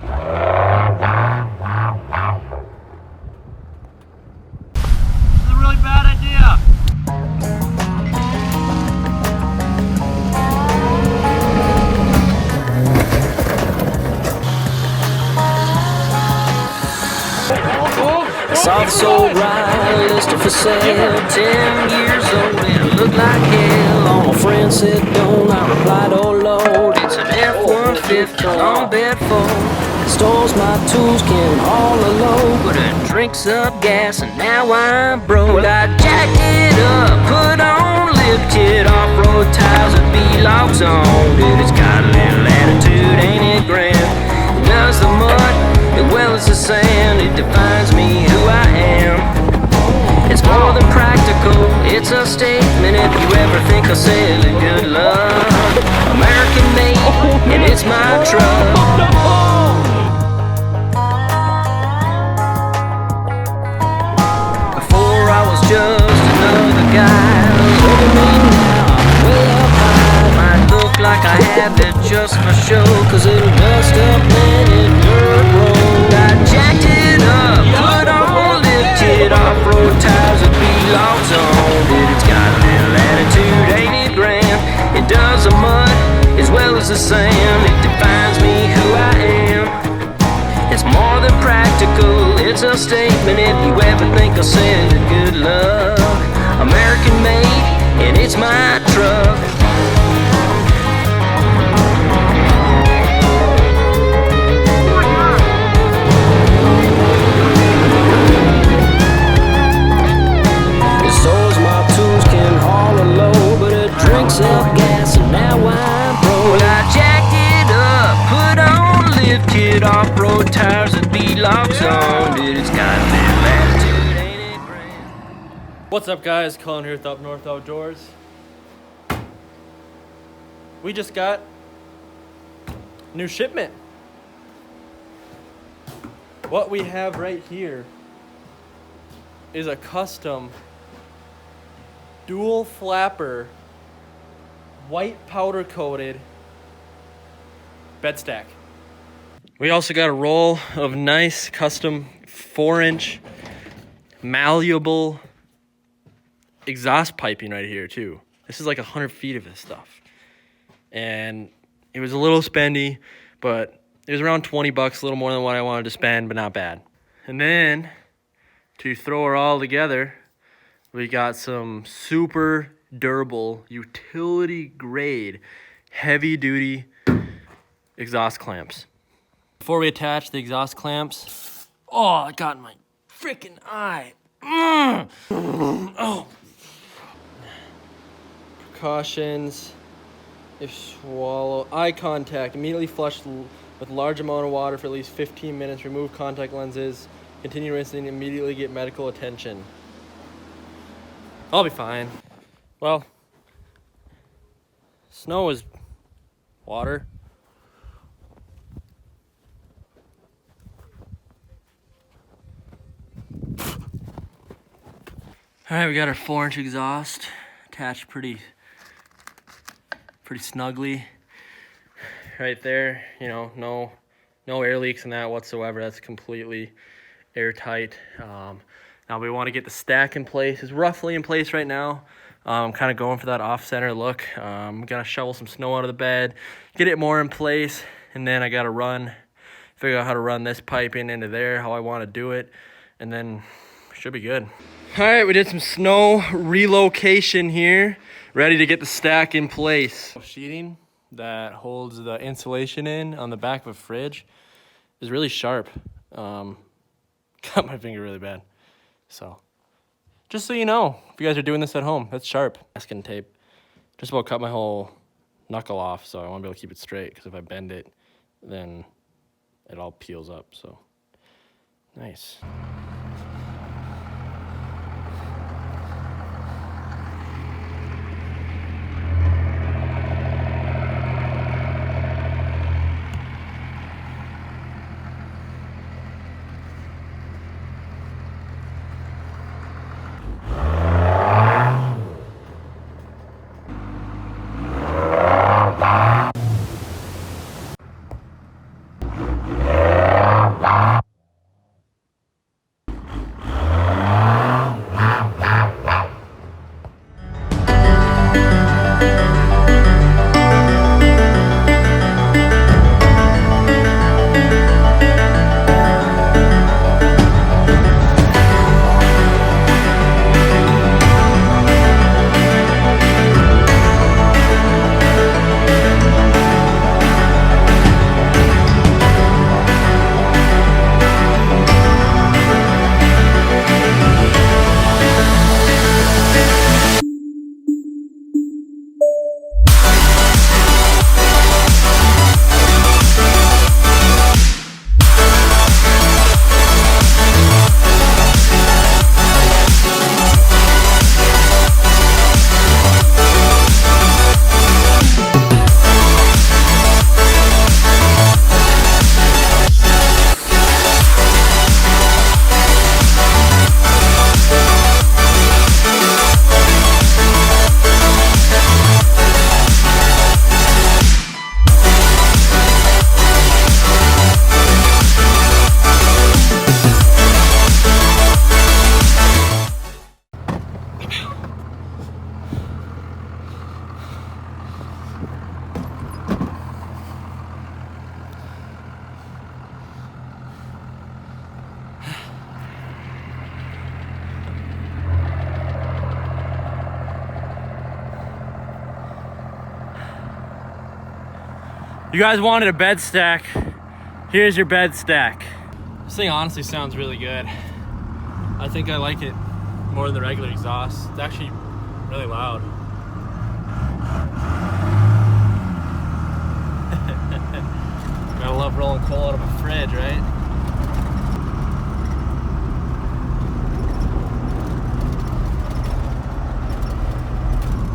This is a really bad idea. I saw this old ride listed for sale, 10 years old, and it looked like hell. All my friends said don't, I replied, oh Lord, it's an F-150 on bed full. It stores my tools, can haul a load, but it drinks up gas, and now I'm broke. I jacked it up, put on lift kit, off-road tires with V-locks on. Dude, it's got a little attitude, ain't it grand? It does the mud as well as the sand, it defines me who I am. It's more than practical, it's a statement. If you ever think I'll sell it, good luck. American made, and it's my truck. Before I was just another guy, look at me now, I'm way up high. Might look like I have it just for show, cause it'll dust up any dirt road. I jacked it up, put on lift kit, off-road tires with V-locks on. Dude, it's got a little attitude, ain't it grand? It does the mud as well as the sand, it defines me who I am. It's more than practical, it's a statement. If you ever think I'll sell it, good luck. American made, and it's my truck. It stores my tools, can haul a load, but it drinks up gas, and now I'm broke. Well, I jacked it up, put on lift kit, off-road tires with V-locks on. Dude, it's got a little attitude, ain't it grand? What's up, guys? Colin here with Up North Outdoors. We just got new shipment. What we have right here is a custom dual flapper, white powder coated bed stack. We also got a roll of nice custom 4-inch malleable exhaust piping right here too. This is like 100 feet of this stuff. And it was a little spendy, but it was around 20 bucks, a little more than what I wanted to spend, but not bad. And then to throw it all together, we got some super durable, utility grade, heavy duty exhaust clamps. Before we attach the exhaust clamps, oh, it got in my freaking eye. Oh. Precautions. If swallow, eye contact, immediately flush with large amount of water for at least 15 minutes, remove contact lenses, continue rinsing, immediately get medical attention. I'll be fine. Well, snow is water. All right, we got our 4-inch exhaust attached pretty snugly right there. You know, no air leaks in that whatsoever. That's completely airtight. Now we want to get the stack in place. It's roughly in place right now. I'm kind of going for that off-center look. Gotta shovel some snow out of the bed, get it more in place, and then I gotta figure out how to run this piping into there, how I want to do it, and then should be good. All right, we did some snow relocation here, ready to get the stack in place. Sheeting that holds the insulation in on the back of a fridge is really sharp. Cut my finger really bad. So, just so you know, if you guys are doing this at home, that's sharp. Masking tape just about cut my whole knuckle off, so I want to be able to keep it straight, because if I bend it, then it all peels up, so nice. You guys wanted a bed stack. Here's your bed stack. This thing honestly sounds really good. I think I like it more than the regular exhaust. It's actually really loud. Gotta love rolling coal out of a fridge, right?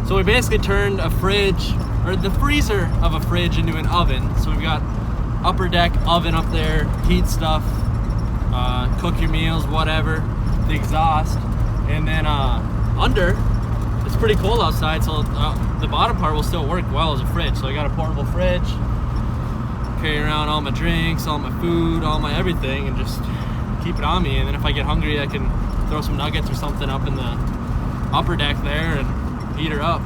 So we basically turned a fridge, or the freezer of a fridge, into an oven. So we've got upper deck oven up there, heat stuff, cook your meals, whatever, the exhaust. And then under, it's pretty cold outside, so the bottom part will still work well as a fridge. So I got a portable fridge, carry around all my drinks, all my food, all my everything, and just keep it on me. And then if I get hungry, I can throw some nuggets or something up in the upper deck there and heat her up.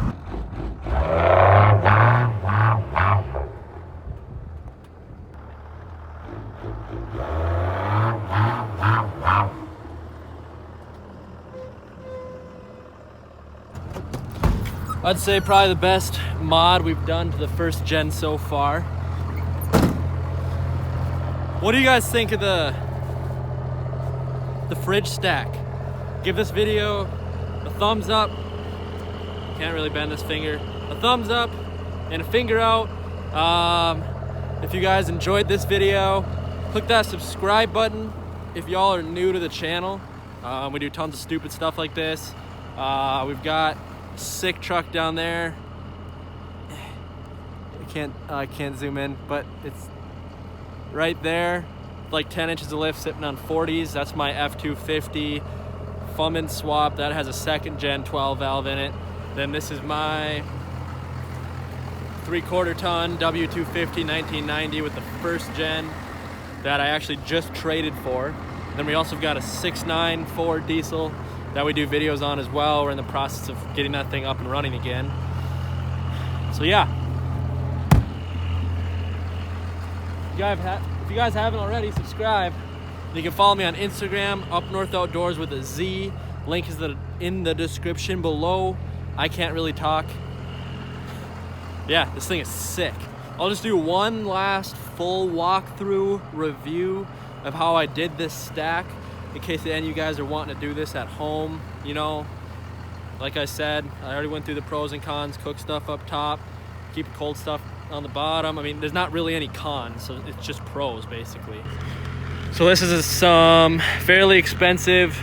I'd say probably the best mod we've done to the first gen so far. What do you guys think of the fridge stack? Give this video a thumbs up. Can't really bend this finger. A thumbs up and a finger out. If you guys enjoyed this video, click that subscribe button. If y'all are new to the channel, we do tons of stupid stuff like this. We've got a sick truck down there. I can't zoom in, but it's right there. Like 10 inches of lift sitting on 40s. That's my F250 Fummin swap. That has a second gen 12 valve in it. Then this is my 3/4 ton W250 1990 with the first gen that I actually just traded for. Then we also got a 6.9 Ford diesel that we do videos on as well. We're in the process of getting that thing up and running again. So yeah. If you guys haven't already, subscribe. You can follow me on Instagram, UpNorthOutdoors with a Z. Link is in the description below. I can't really talk. Yeah, this thing is sick. I'll just do one last full walkthrough review of how I did this stack in case any of you guys are wanting to do this at home. You know, like I said, I already went through the pros and cons. Cook stuff up top, keep cold stuff on the bottom. I mean, there's not really any cons, so it's just pros basically. So this is some fairly expensive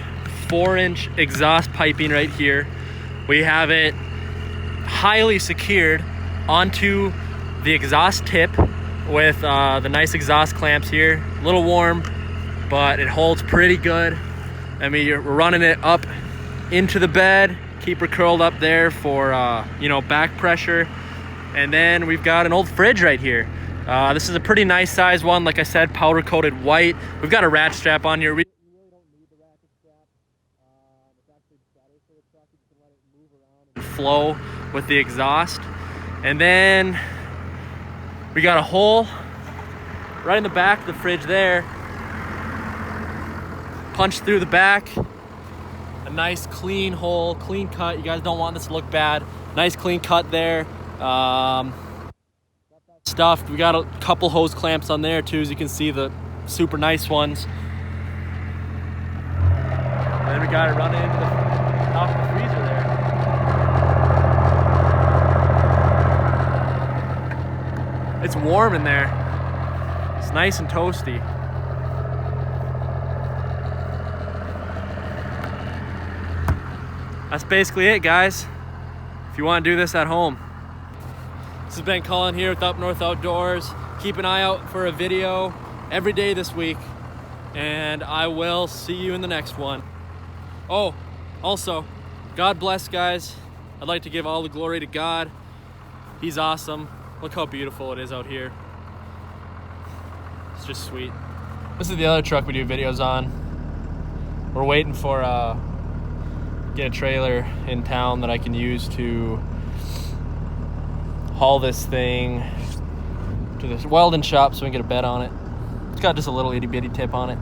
4-inch exhaust piping right here. We have it highly secured onto the exhaust tip with the nice exhaust clamps here. A little warm, but it holds pretty good. I mean, we're running it up into the bed, keep her curled up there for you know, back pressure. And then we've got an old fridge right here. This is a pretty nice size one. Like I said, powder coated white. We've got a ratchet strap on here. We really don't need the ratchet strap. It's actually better for the truck. You can let it move around and flow with the exhaust. And then we got a hole right in the back of the fridge there. Punch through the back. A nice clean hole, clean cut. You guys don't want this to look bad. Nice clean cut there. Stuffed. We got a couple hose clamps on there too, as you can see, the super nice ones. And then we got it running into the top of the freezer there. It's warm in there. It's nice and toasty. That's basically it, guys. If you want to do this at home. This has been Colin here with Up North Outdoors. Keep an eye out for a video every day this week, and I will see you in the next one. Oh, also, God bless, guys. I'd like to give all the glory to God. He's awesome. Look how beautiful it is out here. It's just sweet. This is the other truck we do videos on. We're waiting for get a trailer in town that I can use to haul this thing to this welding shop so we can get a bed on it. It's got just a little itty bitty tip on it.